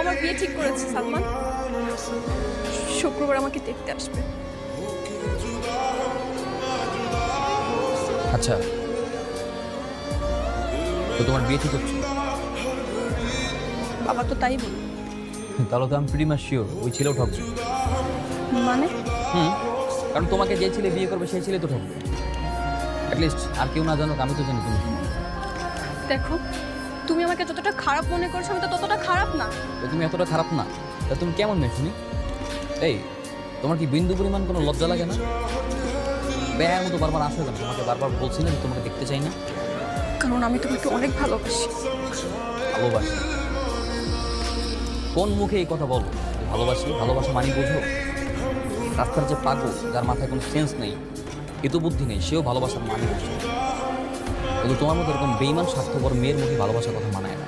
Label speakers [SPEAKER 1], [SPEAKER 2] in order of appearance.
[SPEAKER 1] আমার বিয়ে ঠিক করেছে সালমান। শুক্রবার আমাকে দেখতে আসবে।
[SPEAKER 2] আচ্ছা, তো তোমার বিয়ে ঠিক হচ্ছে?
[SPEAKER 1] বাবা তো তাই বলে।
[SPEAKER 2] তাহলে তো আমি প্রিটি মাচ শিওর ওই ছেলেও ঠকছে।
[SPEAKER 1] মানে
[SPEAKER 2] কারণ তোমাকে যে ছেলে বিয়ে করবে সেই ছেলে তো ঠকবে। অ্যাটলিস্ট আর কেউ না জানুক, আমি তো জানি তুমি।
[SPEAKER 1] দেখো, তুমি আমাকে যতটা খারাপ মনে করছো আমি তো ততটা খারাপ না।
[SPEAKER 2] তো তুমি এতটা খারাপ না, তা তুমি কেমন মেয়ে শুনি? এই, তোমার কি বিন্দু পরিমাণ কোনো লজ্জা লাগে না? বেহার মতো বারবার আসো কেন? তোমাকে বারবার বলছি না যে তোমাকে দেখতে চাই না।
[SPEAKER 1] কারণ আমি তোমাকে অনেক ভালোবাসি।
[SPEAKER 2] ভালোবাসি? কোন মুখে এই কথা বলো যে ভালোবাসি? ভালোবাসা মানি বোঝো? রাস্তার যে পাগল, যার মাথায় কোনো সেন্স নেই, এত বুদ্ধি নেই, সেও ভালোবাসার মানি বোঝে। কিন্তু তোমার মতো এরকম বেইমান স্বার্থপর মেয়ের মুখে ভালোবাসার কথা মানায় না।